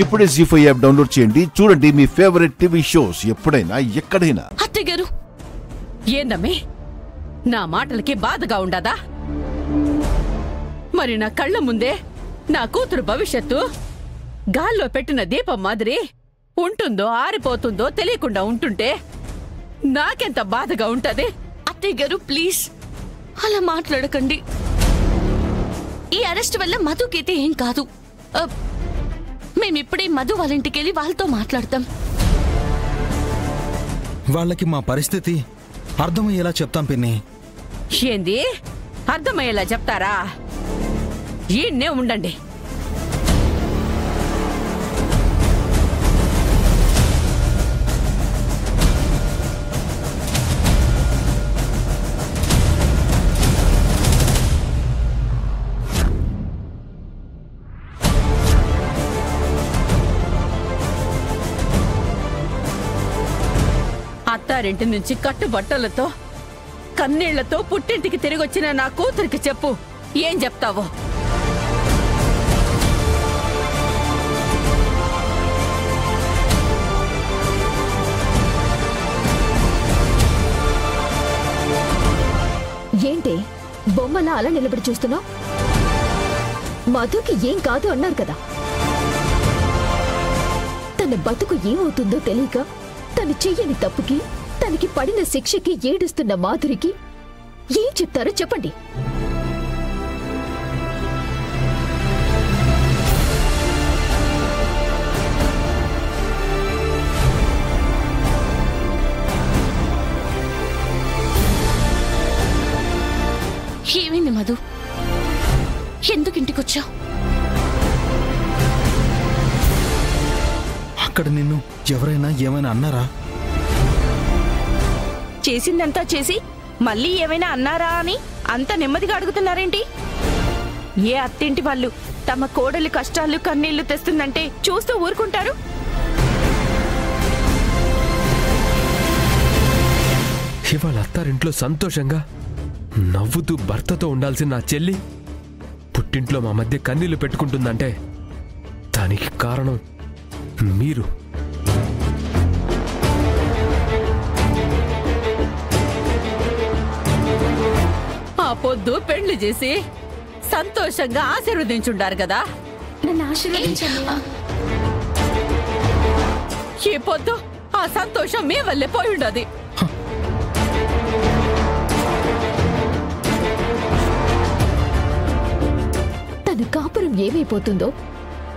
ఇప్పుడే జీ5 app download చేయండి. చూడండి మీ ఫేవరెట్ టీవీ షోస్ ఎప్పుడైనా ఎక్కడైనా. అత్తయ్య గారు, ఏందమ్మే నా మాటలకి బాధగా ఉండదా? మరి నా కళ్ళ ముందే నా కూతురు భవిష్యత్తు గాల్లో పెట్టిన దీపం మాదిరి ఉంటుందో ఆరిపోతుందో తెలియకుండా ఉంటుంటే నాకెంత బాధగా ఉంటది? అత్తయ్య గారు ప్లీజ్ అలా మాట్లాడకండి. ఈ అరెస్ట్ వల్ల మధుకైతే ఏం కాదు. మేమిప్పుడే మధు వాళ్ళ ఇంటికి వెళ్ళి వాళ్ళతో మాట్లాడతాం. వాళ్ళకి మా పరిస్థితి అర్థమయ్యేలా చెప్తాం పిన్ని. ఏంది అర్థమయ్యేలా చెప్తారా? ఈయన్నే ఉండండి. అత్తారింటి నుంచి కట్టుబట్టలతో కన్నీళ్లతో పుట్టింటికి తిరిగొచ్చిన నా కూతురికి చెప్పు, ఏం చెప్తావో? ఏంటి బొమ్మలా అలా నిలబడి చూస్తున్నావు? మధుకి ఏం కాదు అన్నారు కదా. తన బతుకు ఏమవుతుందో తెలియక తను చెయ్యని తప్పుకి తనకి పడిన శిక్షకి ఏడుస్తున్న మాధురికి ఏం చెప్తారో చెప్పండి. ఏమైంది మధు? ఎందుకు ఇంటికొచ్చావు? అక్కడ నిన్ను ఎవరైనా ఏమైనా అన్నారా? చేసిందంతా చేసి మళ్ళీ ఏమైనా అన్నారా అని అంత నెమ్మదిగా అడుగుతున్నారేంటి? ఏ అత్తింటి వాళ్ళు తమ కోడలి కష్టాలు కన్నీళ్లు తెస్తుందంటే చూస్తూ ఊరుకుంటారు? ఇవాళ అత్తారింట్లో సంతోషంగా నవ్వుతూ భర్తతో ఉండాల్సిన నా చెల్లి పుట్టింట్లో మా మధ్య కన్నీళ్లు పెట్టుకుంటుందంటే దానికి కారణం మీరు. ఆ పొద్దు పెళ్లి చేసి సంతోషంగా ఆశీర్వదించుండారు కదా. నన్ను ఆశీర్వదించండి. ఈ పొద్దు ఆ సంతోషం మీ వల్లే పోయి ఉండదు. తన కాపురం ఏమైపోతుందో,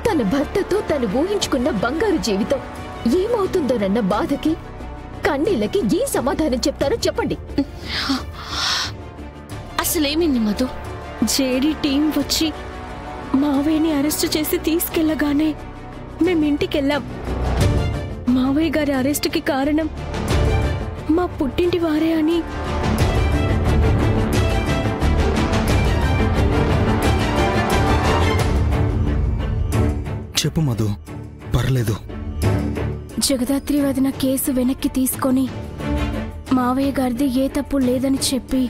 తన భర్తతో తను ఊహించుకున్న బంగారు జీవితం ఏమవుతుందోనన్న బాధకి కన్నీళ్ళకి ఏ సమాధానం చెప్తారో చెప్పండి. అసలేమైంది మధు? జేడీ టీం వచ్చి మావయ్యని అరెస్ట్ చేసి తీసుకెళ్లగానే మేమింటికెళ్ళాం. మావయ్య గారి అరెస్టుకి కారణం మా పుట్టింటి వారే అని చెప్పు మధు, పర్లేదు. జగదాత్రి వదిన కేసు వెనక్కి తీసుకొని మావయ్య గారిది ఏ తప్పు లేదని చెప్పి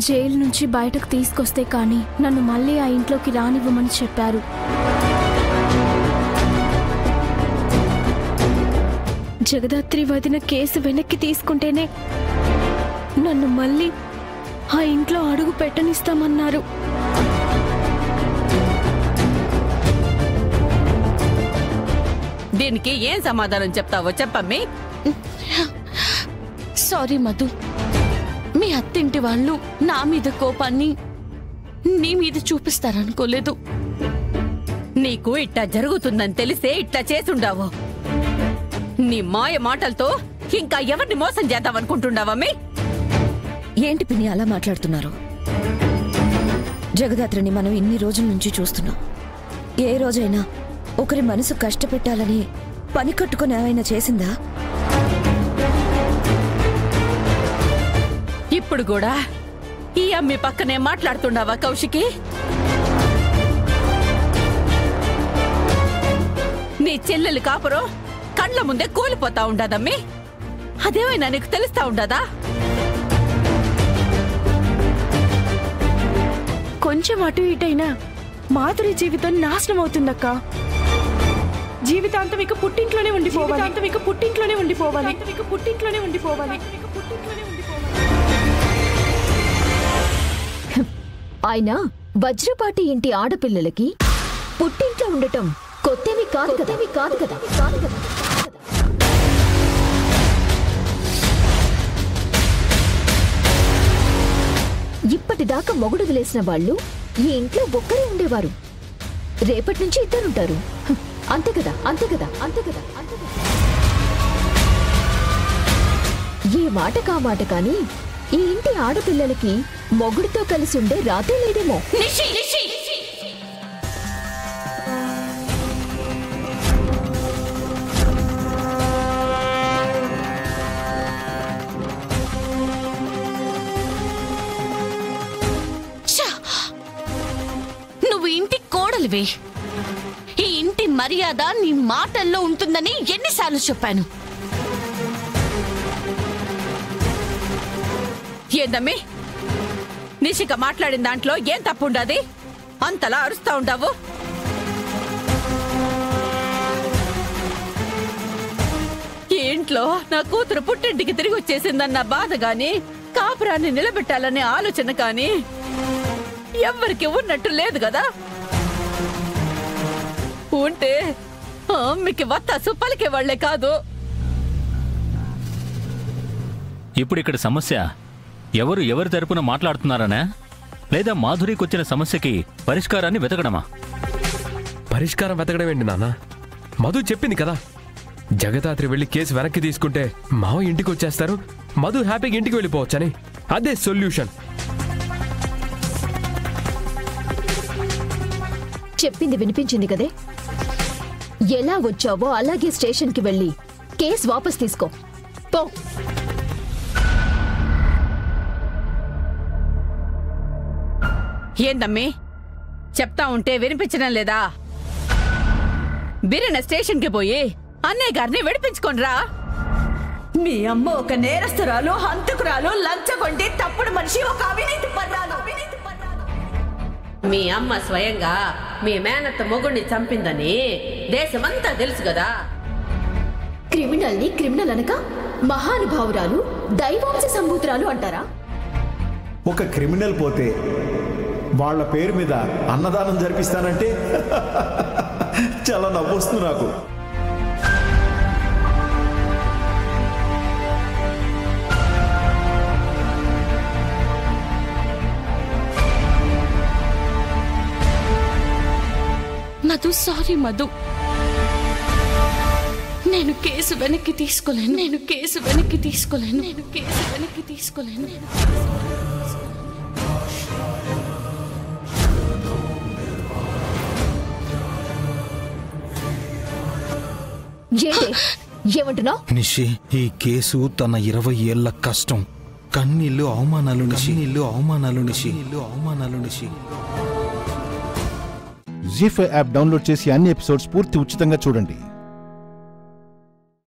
జైలు నుంచి బయటకు తీసుకొస్తే కానీ నన్ను మళ్ళీ ఆ ఇంట్లోకి రానివ్వమని చెప్పారు. జగదాత్రి వదిన కేసు వెనక్కి తీసుకుంటేనే నన్ను మళ్ళీ ఆ ఇంట్లో అడుగు పెట్టనిస్తామన్నారు. దీనికి ఏం సమాధానం చెప్తావో చెప్పమ్మి. సారీ మధు, మీ అత్తింటి వాళ్ళు నా మీద కోపాన్ని నీ మీద చూపిస్తారనుకోలేదు. నీకు ఇట్లా జరుగుతుందని తెలిసే ఇట్లా చేసుండావు. నీ మాయ మాటలతో ఇంకా ఎవరిని మోసం చేద్దామనుకుంటుండావమ్మి? ఏంటి పిన్ని అలా మాట్లాడుతున్నారు? జగదాత్రిని మనం ఇన్ని రోజుల నుంచి చూస్తున్నాం. ఏ రోజైనా ఒకరి మనసు కష్టపెట్టాలని పని కట్టుకుని ఏమైనా చేసిందా? ఇప్పుడు కూడా ఈ అమ్మి పక్కనే మాట్లాడుతుండావా కౌశికి? నీ చెల్లెలు కాపురం కళ్ళ ముందే కూలిపోతా ఉండదమ్మి. అదేమైనా నీకు తెలుస్తా ఉండదా? కొంచెం అటు ఇటైనా మాధురి జీవితం నాశనం అవుతుందక్క. జీవితాంతం ఇక పుట్టింట్లోనే ఉండిపోవాలి. ఆయన వజ్రపాటి ఇంటి ఆడపిల్లలకి పుట్టింట్లో ఉండటం కొత్తవి కాదు కదా. ఇప్పటిదాకా మొగుడు వదిలేసిన వాళ్ళు ఈ ఇంట్లో ఒక్కరే ఉండేవారు. రేపటి నుంచి ఇద్దరుంటారు. అంతే కదా. ఏ మాట కా మాట కానీ ఈ ఇంటి ఆడపిల్లలకి మొగుడుతో కలిసి ఉండే రాతే లేదేమో. నువ్వు ఇంటి కోడలివే. ఈ ఇంటి మర్యాద నీ మాటల్లో ఉంటుందని ఎన్నిసార్లు చెప్పాను. ఏందమ్మి నిషిక మాట్లాడిన దాంట్లో ఏం తప్పు ఉండదు? అంతలా అరుస్తా ఉంటావు. ఈ ఇంట్లో నా కూతురు పుట్టింటికి తిరిగి వచ్చేసిందన్న బాధ గాని, కాపురాన్ని నిలబెట్టాలనే ఆలోచన కానీ ఎవ్వరికి ఉన్నట్టు లేదు కదా. ఉంటే అమ్మకి వత్తాసు పలికే వాళ్లే కాదు. ఇప్పుడు ఇక్కడ సమస్య ఎవరి తరపున మాట్లాడుతున్నారనే, లేదా మాధురికి వచ్చిన సమస్యకి పరిష్కారాన్ని వెతకడమా? పరిష్కారం వెతకడం ఏంటి నాన్న? మధు చెప్పింది కదా, జగదాత్రి వెళ్లి కేసు వెనక్కి తీసుకుంటే మావ ఇంటికి వచ్చేస్తారు, మధు హ్యాపీగా ఇంటికి వెళ్ళిపోవచ్చని. అదే సొల్యూషన్. చెప్పింది వినిపించింది కదే. ఎలా వచ్చావో అలాగే స్టేషన్కి వెళ్ళి కేసు వాపస్ తీసుకో పో. ఏందమ్మి చెప్తా ఉంటే వినిపించడం లేదా? బిరిన స్టేషన్కి పోయి అన్నయ్య గారిని విడిపించుకోనరా. మీ అమ్మ ఒక నేరస్తురాలు, హంతకురాలు, లంచగొండి, తప్పుడు మనిషి, ఒక అవినీతి పర్రాలు. మీ అమ్మ స్వయంగా మీ మేనత్త మొగుడిని చంపిందని దేశమంతా తెలుసు కదా. క్రిమినల్ అనక మహానుభావురాలు, దైవాంశ సంభూతురాలు అంటారా? ఒక క్రిమినల్ పోతే వాళ్ళ పేరు మీద అన్నదానం జరిపిస్తానంటే చాలా నవ్వొస్తుంది నాకు. మధు, సారీ మధు. నేను కేసు వెనక్కి తీసుకోలేను. ఏమంటున్నావు? నిషి, ఈ కేసు తన 20 ఏళ్ల కష్టం, కన్నీళ్లు, అవమానాలు నిషి. జీ5 యాప్ డౌన్లోడ్ చేసి అన్ని ఎపిసోడ్స్ పూర్తి ఉచితంగా చూడండి.